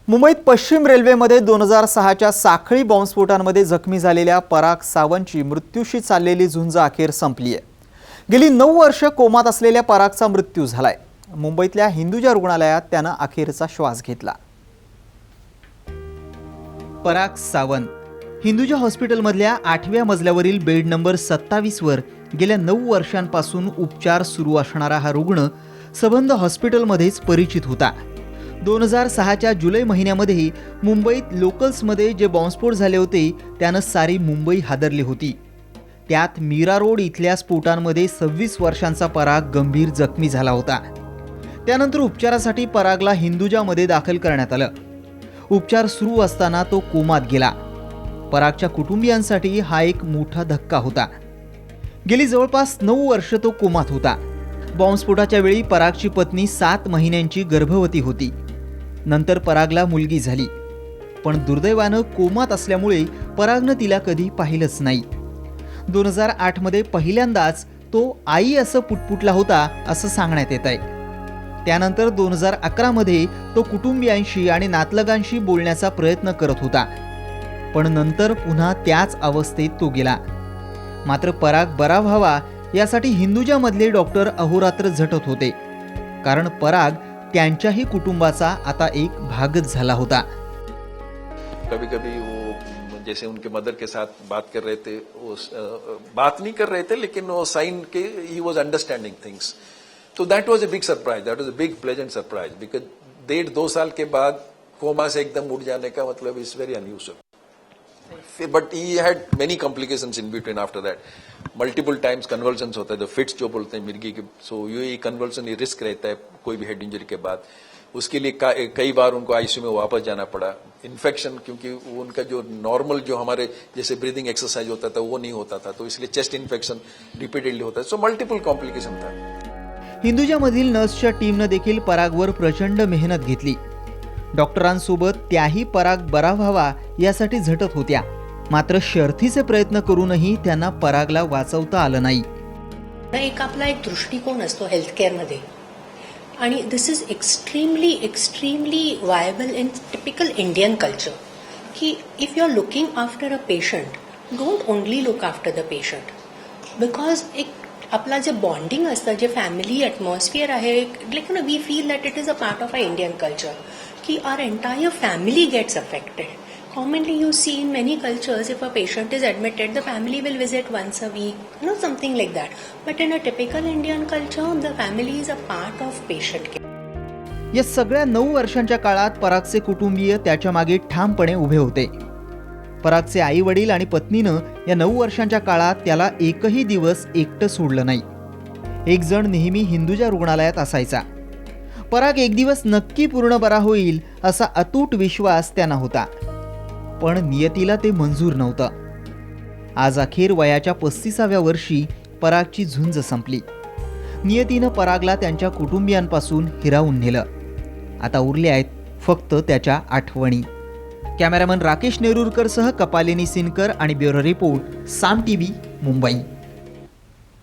मुंबईत पश्चिम रेल्वेमध्ये 2006च्या साखळी बॉम्बस्फोटांमध्ये जखमी झालेल्या पराग सावंतची मृत्यूशी चाललेली झुंज अखेर संपली आहे। गेली 9 वर्ष कोमात असलेल्या परागचा मृत्यू झालाय। मुंबईतल्या हिंदुजा रुग्णालयात त्यानं अखेरचा श्वास घेतला। पराग सावंत हिंदुजा हॉस्पिटलमधल्या 8व्या मजल्यावरील बेड नंबर 27 वर गेल्या 9 वर्षांपासून उपचार सुरू असणारा हा रुग्ण सबंध हॉस्पिटलमध्येच परिचित होता। 2006च्या जुलै महिन्यामध्ये मुंबईत लोकल्समध्ये जे बॉम्बस्फोट झाले होते त्यानं सारी मुंबई हादरली होती। त्यात मीरा रोड इथल्या स्फोटांमध्ये 26 वर्षांचा पराग गंभीर जखमी झाला होता। त्यानंतर उपचारासाठी परागला हिंदुजामध्ये दाखल करण्यात आलं। उपचार सुरू असताना तो कोमात गेला। परागच्या कुटुंबियांसाठी हा एक मोठा धक्का होता। गेली जवळपास 9 वर्ष तो कोमात होता। बॉम्बस्फोटाच्या वेळी परागची पत्नी 7 महिन्यांची गर्भवती होती। नंतर परागला मुलगी झाली, पण दुर्दैवानं कोमात असल्यामुळे परागनं तिला कधी पाहिलंच नाही। 2008 मध्ये पहिल्यांदाच तो आई असं पुटपुटला होता असं सांगण्यात येत आहे। त्यानंतर 2011 मध्ये तो कुटुंबियांशी आणि नातलगांशी बोलण्याचा प्रयत्न करत होता, पण नंतर पुन्हा त्याच अवस्थेत तो गेला। मात्र पराग बरा व्हावा यासाठी हिंदुजामधले डॉक्टर अहोरात्र झटत होते, कारण पराग त्यांच्याही कुटुंबाचा आता एक भागच झाला होता। कभी कभी वो जैसे उनके मदर के साथ बात कर रहे थे, वो बात नहीं कर रहे थे लेकिन वो sign K he was understanding things. तो that was a big surprise, that was a big pleasant surprise, because 1.5-2 साल के बाद कोमा से एकदम उठ जाने का मतलब is very unusual. But he had many complications in between after that. Multiple times convulsions होता है, तो फिट्स जो बोलते हैं मिर्गी के, सो ये कन्वर्सन ये रिस्क रहता है कोई भी हेड इंजरी के बाद। उसके लिए कई बार उनको आईसीयू में वापस जाना पड़ा। इन्फेक्शन, क्योंकि उनका जो नॉर्मल जो हमारे जैसे ब्रीदिंग एक्सरसाइज होता था वो नहीं होता था, तो इसलिए चेस्ट इन्फेक्शन रिपीटेडली होता है। सो मल्टिपल कॉम्प्लिकेशन था। हिंदुजामधील नर्सच्या टीमनं देखील परागवर प्रचंड मेहनत घेतली। डॉक्टरांसोबत त्याही पराग बरा व्हावा यासाठी झटत होत्या। मात्र शर्थीचे प्रयत्न करूनही त्यांना परागला वाचवता आलं नाही। एक आपला एक दृष्टिकोन असतो हेल्थ केअर मध्ये, आणि this is extremely viable in typical Indian culture, की if you are looking after a patient, don't only look after the patient, because एक आपला जे बॉन्डिंग असतं, जे फॅमिली ॲटमॉस्फिअर आहे, like we feel that it is a part of a Indian culture, की our entire family gets affected. Commonly you see in many cultures, if a patient is admitted, the family will visit once a week, something like that. But in a typical Indian culture, the family is a part of patient care. या सगळ्या 9 वर्षांच्या काळात परागचे कुटुंबीय त्याच्या मागे ठामपणे उभे होते। परागचे आई वडील आणि पत्नीनं या 9 वर्षांच्या काळात त्याला एकही दिवस एकटं सोडलं नाही। एक जण नेहमी हिंदुजा रुग्णालयात असायचा। पराग एक दिवस नक्की पूर्ण बरा होईल असा अतूट विश्वास त्यांना होता, पण नियतीला ते मंजूर नव्हतं। आज अखेर वयाच्या 35व्या वर्षी परागची झुंज संपली। नियतीनं परागला त्यांच्या कुटुंबियांपासून हिरावून नेलं। आता उरले आहेत फक्त त्याच्या आठवणी। कॅमेरामन राकेश नेरुरकर सह कपालिनी सिनकर आणि ब्युरो रिपोर्ट साम टीव्ही मुंबई।